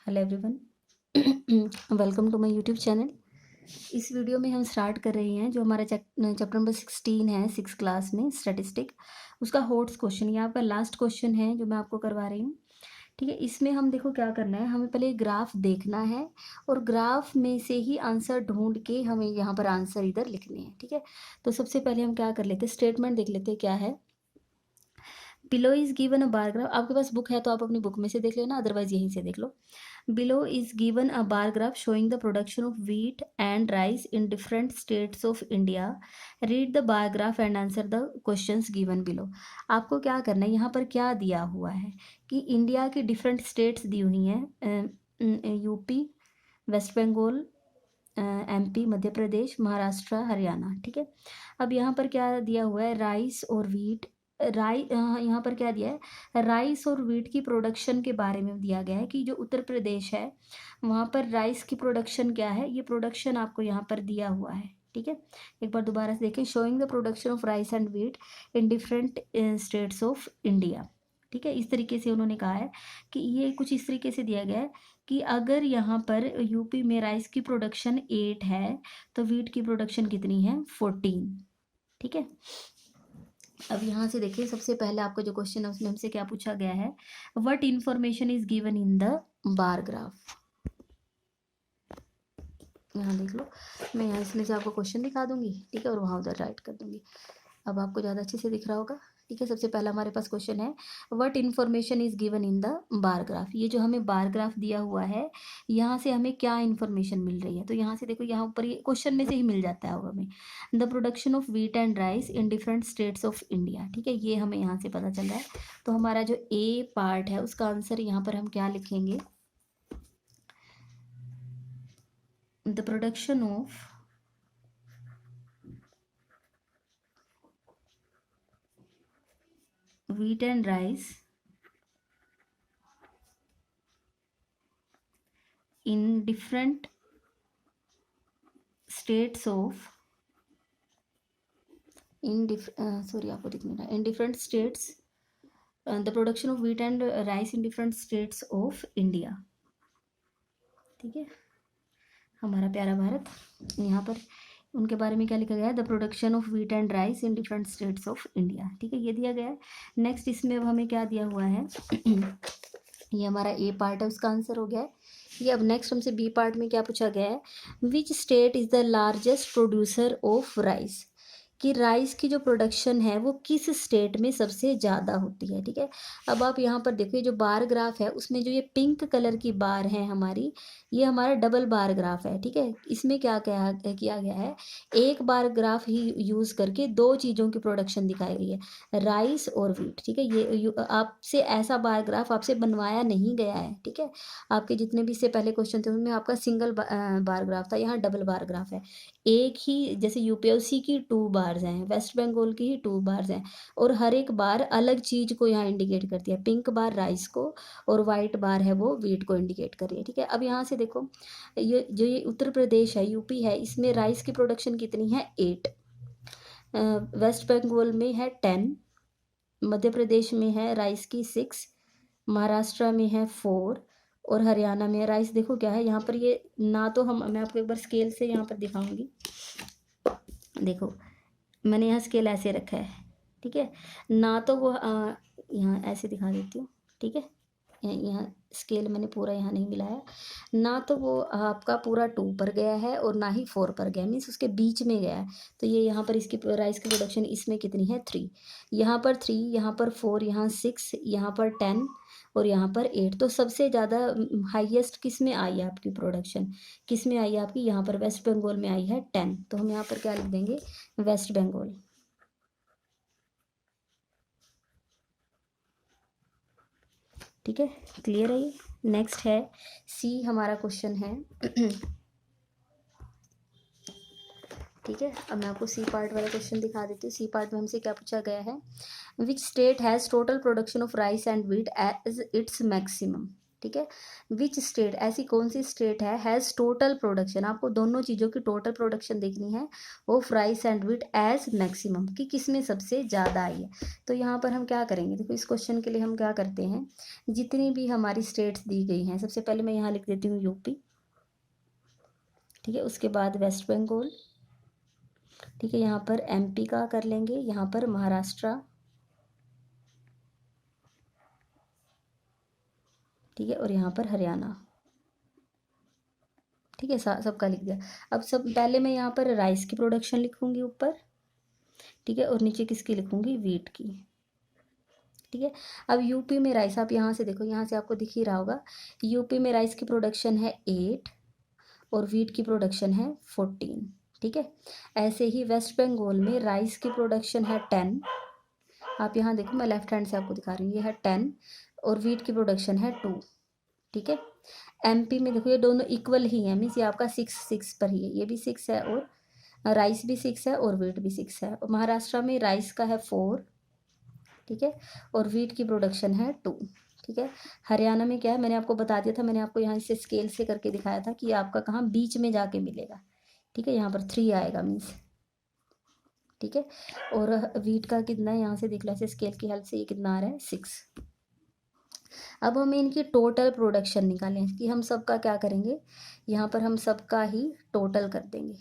Hello everyone. Welcome to my YouTube channel. इस video में हम स्टार्ट कर रहे हैं जो हमारा चैप्टर नंबर 16 है 6 क्लास में स्टैटिस्टिक, उसका हॉट्स क्वेश्चन। ये आपका लास्ट क्वेश्चन है जो मैं आपको करवा रही हूँ। ठीक है, इसमें हम देखो क्या करना है, हमें पहले ग्राफ देखना है और ग्राफ में से ही आंसर ढूंढ के हमें यहाँ पर आंसर इधर लिखने हैं। ठीक है, तो सबसे पहले हम क्या कर लेते हैं, स्टेटमेंट देख लेते हैं क्या है। Below is given a bar graph, आपके पास बुक है तो आप अपनी बुक में से देख लेना, अदरवाइज यहीं से देख लो। Below is given a bar graph showing the production of wheat and rice in different states of India. Read the bar graph and answer the questions given below. आपको क्या करना है, यहाँ पर क्या दिया हुआ है कि इंडिया की डिफरेंट स्टेट्स दी हुई हैं, UP, waste Bengal, MP, Madhya Pradesh, Maharashtra, Haryana. ठीक है, अब यहाँ पर क्या दिया हुआ है, राइस और वीट। यहाँ पर क्या दिया है, राइस और वीट की प्रोडक्शन के बारे में दिया गया है कि जो उत्तर प्रदेश है वहाँ पर राइस की प्रोडक्शन क्या है, ये प्रोडक्शन आपको यहाँ पर दिया हुआ है। ठीक है, एक बार दोबारा से देखें, showing the production of rice and wheat in different states of India. ठीक है, इस तरीके से उन्होंने कहा है कि ये कुछ इस तरीके से दिया गया है कि अगर यहाँ पर यूपी में राइस की प्रोडक्शन 8 है तो वीट की प्रोडक्शन कितनी है, 14। ठीक है, अब यहाँ से देखिए, सबसे पहले आपको जो क्वेश्चन है उसमें हमसे क्या पूछा गया है, what information is given in the bar graph. यहाँ देख लो, मैं यहाँ इसमें से आपको क्वेश्चन दिखा दूंगी। ठीक है, और वहाँ उधर राइट कर दूंगी, अब आपको ज़्यादा अच्छे से दिख रहा होगा। ठीक है, सबसे पहला हमारे पास क्वेश्चन है, what information is given in the bar graph. ये जो हमें बार ग्राफ दिया हुआ है, यहाँ से हमें क्या इन्फॉर्मेशन मिल रही है, तो यहाँ से देखो, यहाँ ऊपर ये क्वेश्चन में से ही मिल जाता है हमें, the production of wheat and rice in different states of India. ठीक है, ये हमें यहाँ से पता चल रहा है। तो हमारा जो ए पार्ट है उसका आंसर यहाँ पर हम क्या लिखेंगे, the production of wheat and rice in different states of आपको दिख नहीं रहा, in different states, the production of wheat and rice in different states of India। ठीक है, हमारा प्यारा भारत, यहाँ पर उनके बारे में क्या लिखा गया है, the production of wheat and rice in different states of India. ठीक है, ये दिया गया है। नेक्स्ट इसमें अब हमें क्या दिया हुआ है, ये हमारा ए पार्ट है, उसका आंसर हो गया है ये। अब नेक्स्ट हमसे बी पार्ट में क्या पूछा गया है, which state is the largest producer of rice, कि राइस की जो प्रोडक्शन है वो किस स्टेट में सबसे ज़्यादा होती है। ठीक है, अब आप यहाँ पर देखो, ये जो बार ग्राफ है उसमें जो ये पिंक कलर की बार है हमारी, ये हमारा डबल बार ग्राफ है। ठीक है, इसमें क्या किया गया है, एक बार ग्राफ ही यूज़ करके दो चीज़ों की प्रोडक्शन दिखाई गई है, राइस और वीट। ठीक है, ये आपसे ऐसा बार ग्राफ आपसे बनवाया नहीं गया है। ठीक है, आपके जितने भी इससे पहले क्वेश्चन थे उनमें आपका सिंगल बार ग्राफ था, यहाँ डबल बार ग्राफ है। एक ही, जैसे यूपीएससी की 2 बार्स हैं, वेस्ट बंगाल की ही 2 बार्स हैं, और हर एक बार अलग चीज़ को यहाँ इंडिकेट करती है। पिंक बार राइस को और वाइट बार है वो वीट को इंडिकेट कर रही है। ठीक है, अब यहाँ से देखो, ये उत्तर प्रदेश है, यूपी है, इसमें राइस की प्रोडक्शन कितनी है, 8, वेस्ट बंगाल में है 10, मध्य प्रदेश में है राइस की 6, महाराष्ट्र में है 4, और हरियाणा में राइस देखो क्या है यहाँ पर, ये ना तो मैं आपको एक बार स्केल से यहाँ पर दिखाऊंगी। देखो, मैंने यहाँ स्केल ऐसे रखा है। ठीक है, ना तो वो यहाँ ऐसे दिखा देती हूँ। ठीक है, यहाँ स्केल मैंने पूरा यहाँ नहीं मिलाया, ना तो वो आपका पूरा 2 पर गया है और ना ही 4 पर गया, मीन्स उसके बीच में गया है। तो ये यहाँ पर इसकी राइस की प्रोडक्शन इसमें कितनी है, 3, यहाँ पर 3, यहाँ पर 4, यहाँ 6, यहाँ पर 10 और यहाँ पर 8। तो सबसे ज़्यादा हाईएस्ट किस में आई है आपकी प्रोडक्शन, किस में आई है आपकी, यहाँ पर वेस्ट बंगाल में आई है 10। तो हम यहाँ पर क्या लिख देंगे, वेस्ट बंगाल। ठीक है, क्लियर है ये। नेक्स्ट है सी, हमारा क्वेश्चन है। ठीक है, अब मैं आपको सी पार्ट वाला क्वेश्चन दिखा देती हूँ। सी पार्ट में हमसे क्या पूछा गया है, which state has total production of rice and wheat as its maximum. ठीक है। विच स्टेट, ऐसी कौन सी स्टेट है, हैज़ टोटल प्रोडक्शन, आपको दोनों चीज़ों की टोटल प्रोडक्शन देखनी है, of rice and wheat as maximum, कि किसमें सबसे ज़्यादा आई है। तो यहाँ पर हम क्या करेंगे, देखो इस क्वेश्चन के लिए हम क्या करते हैं, जितनी भी हमारी स्टेट्स दी गई हैं, सबसे पहले मैं यहाँ लिख देती हूँ यूपी, ठीक है, उसके बाद वेस्ट बंगाल, ठीक है, यहाँ पर एमपी का कर लेंगे, यहाँ पर महाराष्ट्र, ठीक है, और यहाँ पर हरियाणा, ठीक है, सबका लिख दिया। अब सब पहले मैं यहाँ पर राइस की प्रोडक्शन लिखूंगी ऊपर, ठीक है, और नीचे किसकी लिखूंगी, वीट की, ठीक है। अब यूपी में राइस, आप यहाँ से देखो, यहाँ से आपको दिख ही रहा होगा, यूपी में राइस की प्रोडक्शन है 8 और वीट की प्रोडक्शन है 14, ठीक है। ऐसे ही वेस्ट बंगाल में राइस की प्रोडक्शन है 10, आप यहाँ देखो, मैं लेफ्ट हैंड से आपको दिखा रही हूँ, ये है 10 और वीट की प्रोडक्शन है 2, ठीक है। एमपी में देखो ये दोनों इक्वल ही है, मीन्स ये आपका 6 पर ही है, ये भी 6 है और राइस भी 6 है और वीट भी 6 है। और महाराष्ट्र में राइस का है 4, ठीक है, और वीट की प्रोडक्शन है 2, ठीक है। हरियाणा में क्या है, मैंने आपको बता दिया था, मैंने आपको यहाँ से स्केल से करके दिखाया था कि आपका कहाँ बीच में जाके मिलेगा, ठीक है, यहाँ पर 3 आएगा मीन्स, ठीक है। और वीट का कितना है, यहाँ से देख लो ऐसे स्केल की हेल्प से, ये कितना आ रहा है, 6। अब हमें इनकी टोटल प्रोडक्शन निकालें, कि हम सबका क्या करेंगे, यहाँ पर हम सबका ही टोटल कर देंगे,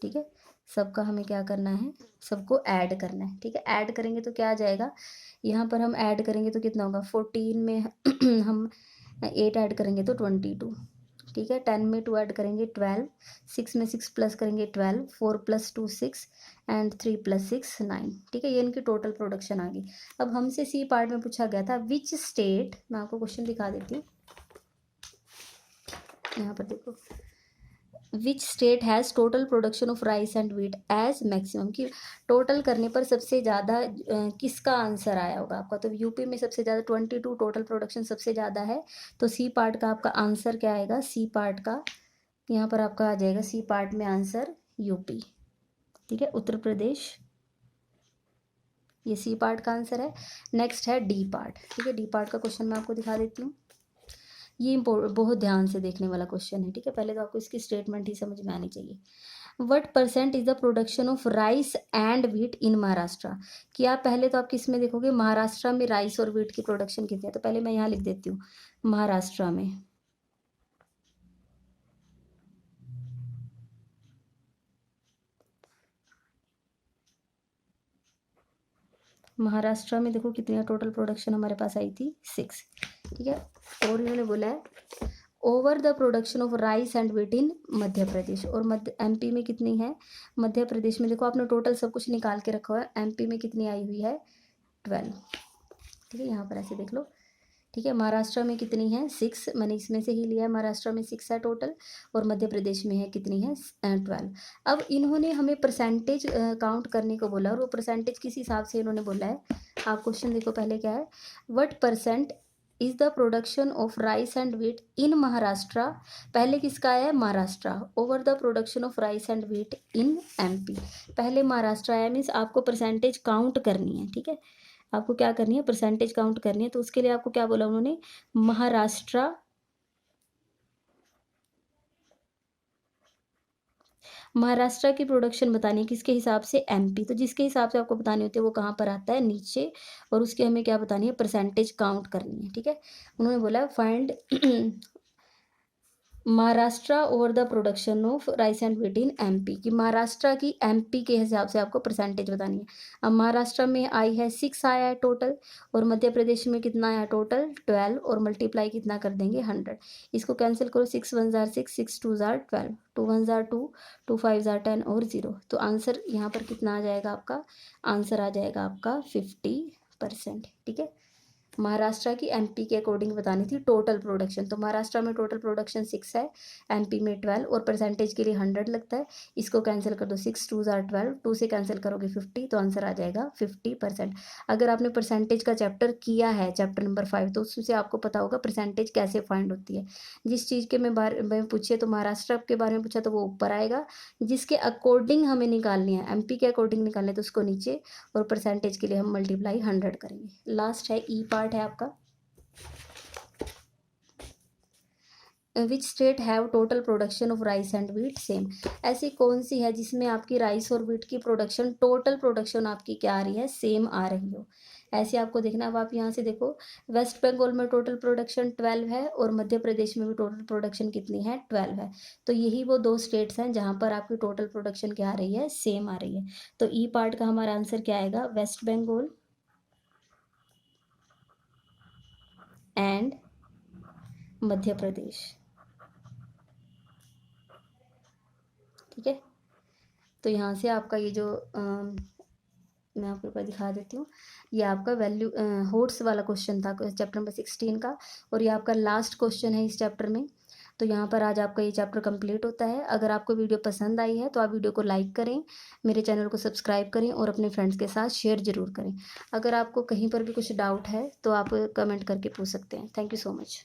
ठीक है। सबका हमें क्या करना है, सबको ऐड करना है, ठीक है। ऐड करेंगे तो क्या आ जाएगा, यहाँ पर हम ऐड करेंगे तो कितना होगा, 14 में हम 8 ऐड करेंगे तो 22, ठीक है। 10 में 2 ऐड करेंगे 12, 6 में 6 प्लस करेंगे 12, 4 + 2 6 एंड 3 + 6 9, ठीक है। ये इनकी टोटल प्रोडक्शन आ गई। अब हमसे सी पार्ट में पूछा गया था विच स्टेट, मैं आपको क्वेश्चन दिखा देती हूँ, यहाँ पर देखो, which state has total production of rice and wheat as maximum, कि टोटल करने पर सबसे ज़्यादा किसका आंसर आया होगा आपका, तो यूपी में सबसे ज़्यादा 22 टोटल प्रोडक्शन सबसे ज़्यादा है, तो सी पार्ट का आपका आंसर क्या आएगा, सी पार्ट का यहाँ पर आपका आ जाएगा सी पार्ट में आंसर यूपी, ठीक है, उत्तर प्रदेश, ये सी पार्ट का आंसर है। नेक्स्ट है डी पार्ट, ठीक है, डी पार्ट का क्वेश्चन मैं आपको दिखा देती हूँ, ये बहुत ध्यान से देखने वाला क्वेश्चन है, ठीक है। पहले तो आपको इसकी स्टेटमेंट ही समझ में आनी चाहिए। What percent is the production of rice and wheat in Maharashtra, कि आप पहले तो आप किस में देखोगे, महाराष्ट्र में राइस और व्हीट की प्रोडक्शन कितनी है, तो पहले मैं यहाँ लिख देती हूँ महाराष्ट्र में, महाराष्ट्र में देखो कितनी टोटल प्रोडक्शन हमारे पास आई थी 6, ठीक है। और इन्होंने बोला है over the production of rice and wheat in Madhya Pradesh, और मध्य एमपी में कितनी है, मध्य प्रदेश में देखो आपने टोटल सब कुछ निकाल के रखा हुआ है, एमपी में कितनी आई हुई है 12, ठीक है, यहाँ पर ऐसे देख लो, ठीक है। महाराष्ट्र में कितनी है 6, मैंने इसमें से ही लिया है, महाराष्ट्र में 6 है टोटल, और मध्य प्रदेश में है कितनी है 12। अब इन्होंने हमें परसेंटेज काउंट करने को बोला, और वो परसेंटेज किस हिसाब से इन्होंने बोला है, आप क्वेश्चन देखो पहले क्या है, what percent is the production of rice and wheat in Maharashtra, पहले किसका आया है Maharashtra, over the production of rice and wheat in MP, पहले महाराष्ट्र आया, मीन्स आपको परसेंटेज काउंट करनी है, ठीक है, आपको क्या करनी है, परसेंटेज काउंट करनी है, तो उसके लिए आपको क्या बोला उन्होंने, महाराष्ट्र, महाराष्ट्र की प्रोडक्शन बतानी है किसके हिसाब से, एमपी, तो जिसके हिसाब से आपको बतानी होती है वो कहाँ पर आता है, नीचे, और उसके हमें क्या बतानी है, परसेंटेज काउंट करनी है, ठीक है। उन्होंने बोला find Maharashtra over the production of rice and wheat in MP, कि महाराष्ट्र की एमपी के हिसाब से आपको परसेंटेज बतानी है। अब महाराष्ट्र में आई है 6 आया है टोटल, और मध्य प्रदेश में कितना आया टोटल 12, और मल्टीप्लाई कितना कर देंगे 100, इसको कैंसिल करो, 6 1 जार 6, 6 2 जार 12, 2 1 जार 2, 2 5 जार 10 और 0, तो आंसर यहाँ पर कितना आ जाएगा आपका, आंसर आ जाएगा आपका 50%, ठीक है। महाराष्ट्र की एमपी के अकॉर्डिंग बतानी थी टोटल प्रोडक्शन, तो महाराष्ट्र में टोटल प्रोडक्शन 6 है, एमपी में 12, और परसेंटेज के लिए 100 लगता है, इसको कैंसिल कर दो, 6 2 जार 12, 2 से कैंसिल करोगे 50, तो आंसर आ जाएगा 50%। अगर आपने परसेंटेज का चैप्टर किया है, चैप्टर नंबर 5, तो उससे आपको पता होगा परसेंटेज कैसे फाइंड होती है। जिस चीज़ के बारे में पूछिए, तो महाराष्ट्र के बारे में पूछा तो वो ऊपर आएगा, जिसके अकॉर्डिंग हमें निकालनी है, एमपी के अकॉर्डिंग निकालनी है, तो उसको नीचे, और परसेंटेज के लिए हम मल्टीप्लाई 100 करेंगे। लास्ट है ई पार्ट, पार्ट है आपका, which state have total production of rice and wheat same. ऐसी कौन सी है जिसमें आपकी राइस और व्हीट की प्रोडक्शन, टोटल प्रोडक्शन आपकी क्या आ रही है, सेम आ रही हो। ऐसे आपको देखना। अब आप यहाँ से देखो, वेस्ट बंगाल में टोटल प्रोडक्शन 12 है और मध्य प्रदेश में भी टोटल प्रोडक्शन कितनी है, 12 है। तो यही वो दो स्टेट्स हैं जहाँ पर आपकी टोटल प्रोडक्शन क्या आ रही है, सेम आ रही है। तो ई पार्ट का हमारा आंसर क्या आएगा, वेस्ट बंगाल एंड मध्य प्रदेश। ठीक है, तो यहाँ से आपका ये जो मैं आपको एक बार दिखा देती हूँ, ये आपका वैल्यू होट्स वाला क्वेश्चन था चैप्टर नंबर 16 का, और ये आपका लास्ट क्वेश्चन है इस चैप्टर में। तो यहाँ पर आज आपका ये चैप्टर कंप्लीट होता है। अगर आपको वीडियो पसंद आई है तो आप वीडियो को लाइक करें, मेरे चैनल को सब्सक्राइब करें और अपने फ्रेंड्स के साथ शेयर ज़रूर करें। अगर आपको कहीं पर भी कुछ डाउट है तो आप कमेंट करके पूछ सकते हैं। Thank you so much.